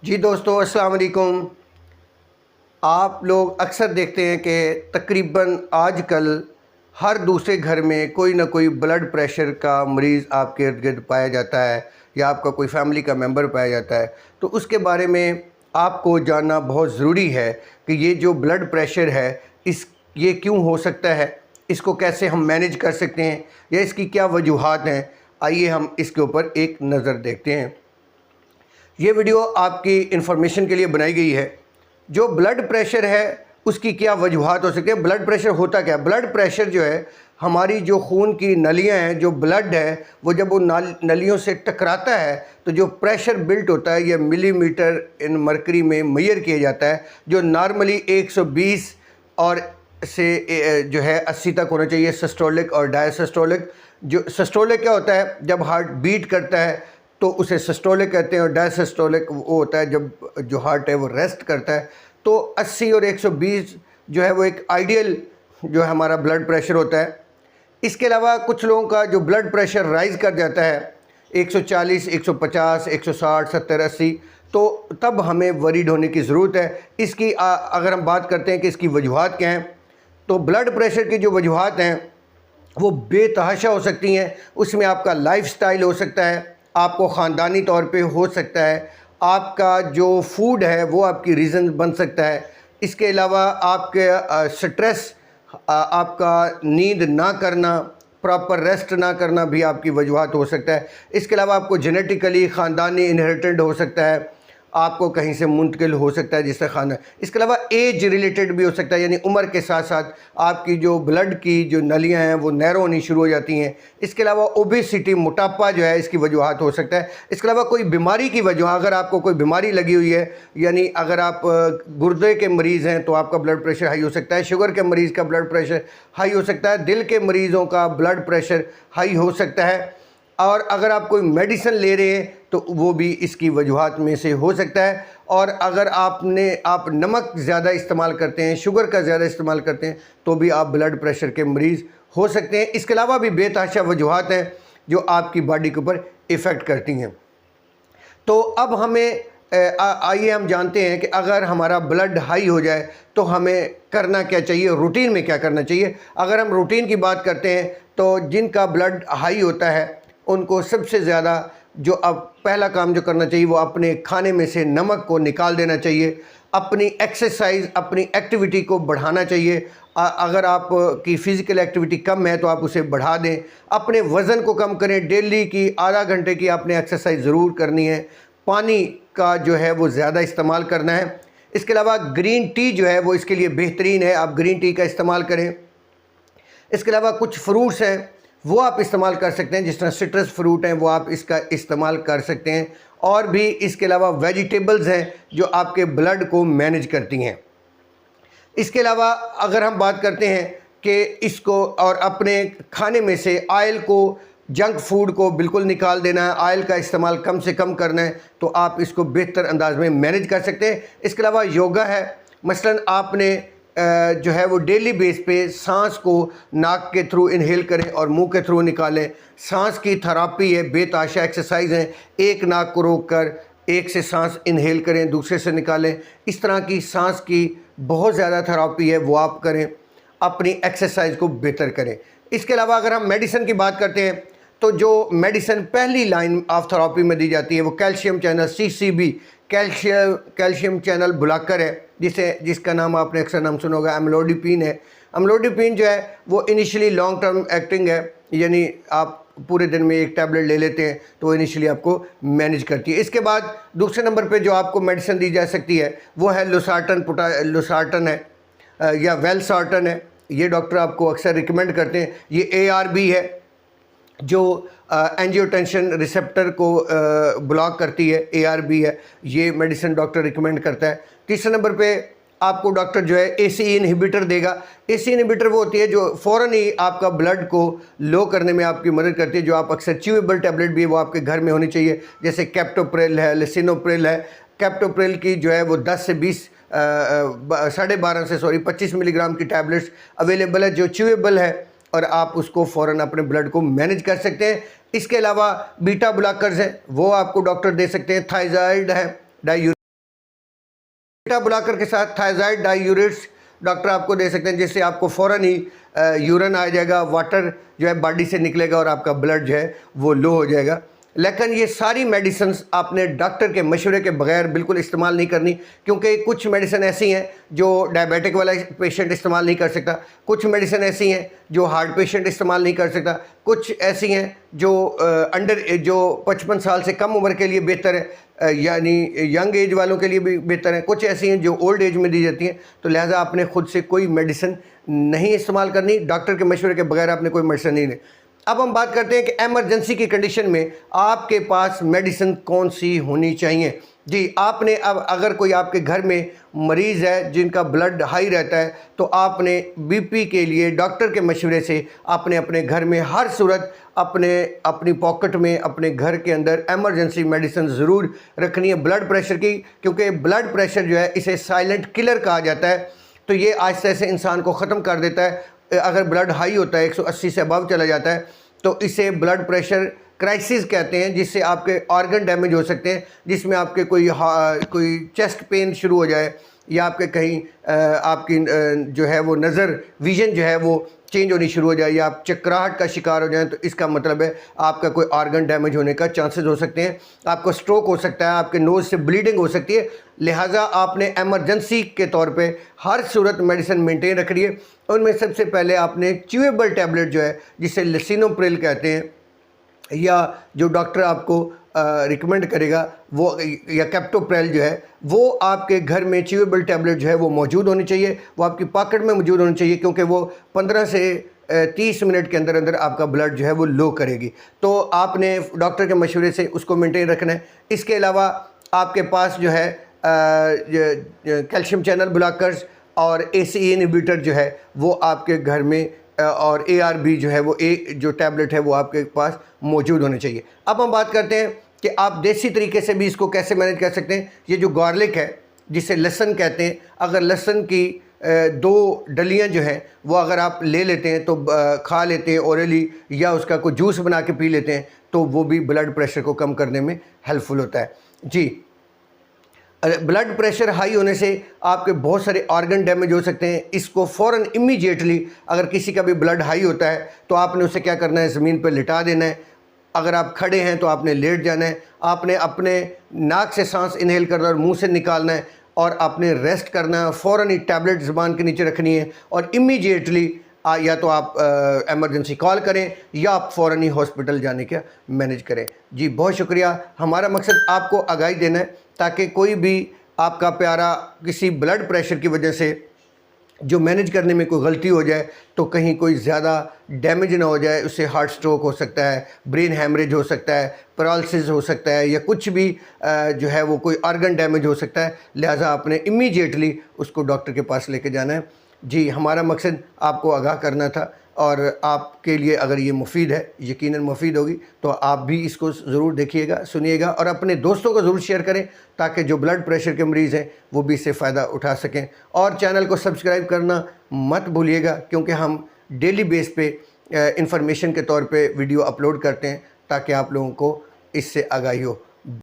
जी दोस्तों, अस्सलाम वालेकुम। आप लोग अक्सर देखते हैं कि तकरीबन आजकल हर दूसरे घर में कोई ना कोई ब्लड प्रेशर का मरीज़ आपके इर्द गिर्द पाया जाता है या आपका कोई फैमिली का मेंबर पाया जाता है। तो उसके बारे में आपको जानना बहुत ज़रूरी है कि ये जो ब्लड प्रेशर है ये क्यों हो सकता है, इसको कैसे हम मैनेज कर सकते हैं या इसकी क्या वजूहात हैं। आइए हम इसके ऊपर एक नज़र देखते हैं। ये वीडियो आपकी इन्फॉर्मेशन के लिए बनाई गई है। जो ब्लड प्रेशर है उसकी क्या वजूहात हो सकती है। ब्लड प्रेशर होता क्या है? ब्लड प्रेशर जो है, हमारी जो खून की नलियां हैं, जो ब्लड है, वो जब वो नलियों से टकराता है तो जो प्रेशर बिल्ट होता है ये मिलीमीटर इन मरकरी में मेजर किया जाता है, जो नॉर्मली 120 और से जो है 80 तक होना चाहिए, सिस्टोलिक और डायसिस्टोलिक। जो सिस्टोलिक क्या होता है? जब हार्ट बीट करता है तो उसे सिस्टोलिक कहते हैं, और डायसिस्टोलिक वो होता है जब जो हार्ट है वो रेस्ट करता है। तो 80 और 120 जो है वो एक आइडियल जो है हमारा ब्लड प्रेशर होता है। इसके अलावा कुछ लोगों का जो ब्लड प्रेशर राइज़ कर जाता है 140, 150, 160, 70, 80, तो तब हमें वरीड होने की ज़रूरत है। इसकी अगर हम बात करते हैं कि इसकी वजूहात क्या हैं, तो ब्लड प्रेशर की जो वजूहात हैं वो बेतहाशा हो सकती हैं। उसमें आपका लाइफस्टाइल हो सकता है, आपको ख़ानदानी तौर पे हो सकता है, आपका जो फूड है वो आपकी रीज़न बन सकता है। इसके अलावा आपके स्ट्रेस, आपका नींद ना करना, प्रॉपर रेस्ट ना करना भी आपकी वजूहात हो सकता है। इसके अलावा आपको जेनेटिकली ख़ानदानी इनहेरिटेड हो सकता है, आपको कहीं से मुंतकिल हो सकता है जिससे खाना। इसके अलावा एज रिलेटेड भी हो सकता है, यानी उम्र के साथ साथ आपकी जो ब्लड की जो नलियां हैं वो नैरो होनी शुरू हो जाती हैं। इसके अलावा ओबेसिटी, मोटापा जो है, इसकी वजूहात हो सकता है। इसके अलावा कोई बीमारी की वजह, अगर आपको कोई बीमारी लगी हुई है, यानी अगर आप गुर्दे के मरीज़ हैं तो आपका ब्लड प्रेशर हाई हो सकता है, शुगर के मरीज़ का ब्लड प्रेशर हाई हो सकता है, दिल के मरीज़ों का ब्लड प्रेशर हाई हो सकता है, और अगर आप कोई मेडिसिन ले रहे हैं तो वो भी इसकी वजूहात में से हो सकता है। और अगर आप नमक ज़्यादा इस्तेमाल करते हैं, शुगर का ज़्यादा इस्तेमाल करते हैं, तो भी आप ब्लड प्रेशर के मरीज़ हो सकते हैं। इसके अलावा भी बेतहाशा वजूहात हैं जो आपकी बॉडी के ऊपर इफ़ेक्ट करती हैं। तो अब हमें आइए हम जानते हैं कि अगर हमारा ब्लड हाई हो जाए तो हमें करना क्या चाहिए, रूटीन में क्या करना चाहिए। अगर हम रूटीन की बात करते हैं तो जिनका ब्लड हाई होता है उनको सबसे ज़्यादा जो अब पहला काम जो करना चाहिए वो अपने खाने में से नमक को निकाल देना चाहिए। अपनी एक्सरसाइज, अपनी एक्टिविटी को बढ़ाना चाहिए। अगर आप की फ़िज़िकल एक्टिविटी कम है तो आप उसे बढ़ा दें। अपने वज़न को कम करें। डेली की आधा घंटे की आपने एक्सरसाइज ज़रूर करनी है। पानी का जो है वो ज़्यादा इस्तेमाल करना है। इसके अलावा ग्रीन टी जो है वो इसके लिए बेहतरीन है, आप ग्रीन टी का इस्तेमाल करें। इसके अलावा कुछ फ्रूट्स हैं वो आप इस्तेमाल कर सकते हैं, जिस तरह सिट्रस फ्रूट हैं वो आप इसका इस्तेमाल कर सकते हैं। और भी इसके अलावा वेजिटेबल्स हैं जो आपके ब्लड को मैनेज करती हैं। इसके अलावा अगर हम बात करते हैं कि इसको और अपने खाने में से ऑयल को, जंक फूड को बिल्कुल निकाल देना है, ऑयल का इस्तेमाल कम से कम करना है, तो आप इसको बेहतर अंदाज में मैनेज कर सकते हैं। इसके अलावा योगा है, मसलन आपने जो है वो डेली बेस पे सांस को नाक के थ्रू इनहेल करें और मुंह के थ्रू निकालें। सांस की थेरापी है, बेतहाशा एक्सरसाइज है। एक नाक को रोक कर एक से सांस इनहेल करें, दूसरे से निकालें। इस तरह की सांस की बहुत ज़्यादा थेरापी है, वो आप करें, अपनी एक्सरसाइज को बेहतर करें। इसके अलावा अगर हम मेडिसिन की बात करते हैं तो जो मेडिसिन पहली लाइन ऑफ थेरापी में दी जाती है वो calcium channel CCB, calcium channel blocker है, जिसका नाम आपने अक्सर नाम सुना होगा, अम्लोडिपिन है। अम्लोडिपिन जो है वो इनिशियली लॉन्ग टर्म एक्टिंग है, यानी आप पूरे दिन में एक टैबलेट ले लेते हैं तो वो इनिशियली आपको मैनेज करती है। इसके बाद दूसरे नंबर पे जो आपको मेडिसिन दी जा सकती है वो है लोसार्टन है या वेलसार्टन है। ये डॉक्टर आपको अक्सर रिकमेंड करते हैं। ये ARB है जो एंजियोटेंशन रिसेप्टर को ब्लॉक करती है, ARB है। ये मेडिसिन डॉक्टर रिकमेंड करता है। तीसरे नंबर पे आपको डॉक्टर जो है ACE इनहिबिटर देगा। ACE इनहिबिटर वो होती है जो फ़ौरन ही आपका ब्लड को लो करने में आपकी मदद करती है। जो आप अक्सर च्यूएबल टैबलेट भी है वो आपके घर में होनी चाहिए, जैसे कैप्टोप्रिल है, लिसिनोप्रिल है। कैप्टोप्रिल की जो है वो 10 से 20 12.5 से 25 मिलीग्राम की टैबलेट्स अवेलेबल है जो च्यूएबल है, और आप उसको फ़ौरन अपने ब्लड को मैनेज कर सकते हैं। इसके अलावा बीटा ब्लॉकर्स हैं वो आपको डॉक्टर दे सकते हैं। थायराइड है, बीटा ब्लॉकर के साथ थायराइड डाइयूरेट्स डॉक्टर आपको दे सकते हैं, जिससे आपको फ़ौरन ही यूरिन आ जाएगा, वाटर जो है बॉडी से निकलेगा और आपका ब्लड जो है वो लो हो जाएगा। लेकिन ये सारी मेडिसिन आपने डॉक्टर के मशवरे के बगैर बिल्कुल इस्तेमाल नहीं करनी, क्योंकि कुछ मेडिसिन ऐसी हैं जो डायबिटिक वाला पेशेंट इस्तेमाल नहीं कर सकता, कुछ मेडिसिन ऐसी हैं जो हार्ट पेशेंट इस्तेमाल नहीं कर सकता, कुछ ऐसी हैं जो जो 55 साल से कम उम्र के लिए बेहतर है, यानी यंग एज वालों के लिए भी बेहतर है, कुछ ऐसी हैं जो ओल्ड एज में दी जाती हैं। तो लिहाजा आपने खुद से कोई मेडिसिन नहीं इस्तेमाल करनी, डॉक्टर के मशवरे के बगैर आपने कोई मेडिसिन नहीं लेनी। अब हम बात करते हैं कि एमरजेंसी की कंडीशन में आपके पास मेडिसिन कौन सी होनी चाहिए। जी, आपने अब अगर कोई आपके घर में मरीज़ है जिनका ब्लड हाई रहता है, तो आपने बीपी के लिए डॉक्टर के मशवरे से आपने अपने घर में हर सूरत अपनी पॉकेट में अपने घर के अंदर एमरजेंसी मेडिसिन ज़रूर रखनी है ब्लड प्रेशर की, क्योंकि ब्लड प्रेशर जो है इसे साइलेंट किलर कहा जाता है। तो ये आहिस्ता से इंसान को ख़त्म कर देता है। अगर ब्लड हाई होता है 180 से अबव चला जाता है तो इसे ब्लड प्रेशर क्राइसिस कहते हैं, जिससे आपके ऑर्गन डैमेज हो सकते हैं, जिसमें आपके कोई चेस्ट पेन शुरू हो जाए या आपके कहीं आपकी जो है वो नज़र विज़न जो है वो चेंज होनी शुरू हो जाए या आप चक्राहट का शिकार हो जाएं, तो इसका मतलब है आपका कोई ऑर्गन डैमेज होने का चांसेस हो सकते हैं, आपको स्ट्रोक हो सकता है, आपके नोज़ से ब्लीडिंग हो सकती है। लिहाजा आपने एमरजेंसी के तौर पे हर सूरत मेडिसिन मेंटेन रखनी है। उनमें सबसे पहले आपने च्यूएबल टैबलेट जो है जिसे लिसिनोप्रिल कहते हैं, या जो डॉक्टर आपको रिकमेंड करेगा वो, या कैप्टोप्रेल जो है वो आपके घर में च्यूएबल टैबलेट जो है वो मौजूद होनी चाहिए, वो आपकी पॉकेट में मौजूद होनी चाहिए, क्योंकि वो 15 से 30 मिनट के अंदर अंदर आपका ब्लड जो है वो लो करेगी। तो आपने डॉक्टर के मशवरे से उसको मेंटेन रखना है। इसके अलावा आपके पास जो है कैल्शियम चैनल ब्लॉकर्स और ACE इनहिबिटर जो है वो आपके घर में, और ARB जो है वो जो टैबलेट है वो आपके पास मौजूद होने चाहिए। अब हम बात करते हैं कि आप देसी तरीके से भी इसको कैसे मैनेज कर सकते हैं। ये जो गार्लिक है जिसे लहसुन कहते हैं, अगर लहसुन की 2 डलियाँ जो हैं वो अगर आप ले लेते हैं तो खा लेते हैं ओरली, या उसका कोई जूस बना के पी लेते हैं, तो वो भी ब्लड प्रेशर को कम करने में हेल्पफुल होता है। जी, ब्लड प्रेशर हाई होने से आपके बहुत सारे ऑर्गन डैमेज हो सकते हैं। इसको फ़ौरन इमीडिएटली, अगर किसी का भी ब्लड हाई होता है तो आपने उसे क्या करना है, ज़मीन पर लिटा देना है। अगर आप खड़े हैं तो आपने लेट जाना है, आपने अपने नाक से सांस इनहेल करना और मुंह से निकालना है, और आपने रेस्ट करना है। फ़ौरन ही टैबलेट ज़ुबान के नीचे रखनी है और इमीडिएटली या तो आप एमरजेंसी कॉल करें या आप फ़ौरन ही हॉस्पिटल जाने का मैनेज करें। जी, बहुत शुक्रिया। हमारा मकसद आपको आगाही देना है ताकि कोई भी आपका प्यारा किसी ब्लड प्रेशर की वजह से जो मैनेज करने में कोई गलती हो जाए तो कहीं कोई ज़्यादा डैमेज ना हो जाए, उससे हार्ट स्ट्रोक हो सकता है, ब्रेन हैमरेज हो सकता है, पैरालिसिस हो सकता है, या कुछ भी जो है वो कोई ऑर्गन डैमेज हो सकता है। लिहाजा आपने इमीडिएटली उसको डॉक्टर के पास लेके जाना है। जी, हमारा मकसद आपको आगाह करना था, और आपके लिए अगर ये मुफीद है, यकीनन मुफीद होगी, तो आप भी इसको ज़रूर देखिएगा, सुनिएगा और अपने दोस्तों को ज़रूर शेयर करें, ताकि जो ब्लड प्रेशर के मरीज़ हैं वो भी इससे फ़ायदा उठा सकें। और चैनल को सब्सक्राइब करना मत भूलिएगा, क्योंकि हम डेली बेस पे इंफॉर्मेशन के तौर पे वीडियो अपलोड करते हैं ताकि आप लोगों को इससे आगाही हो।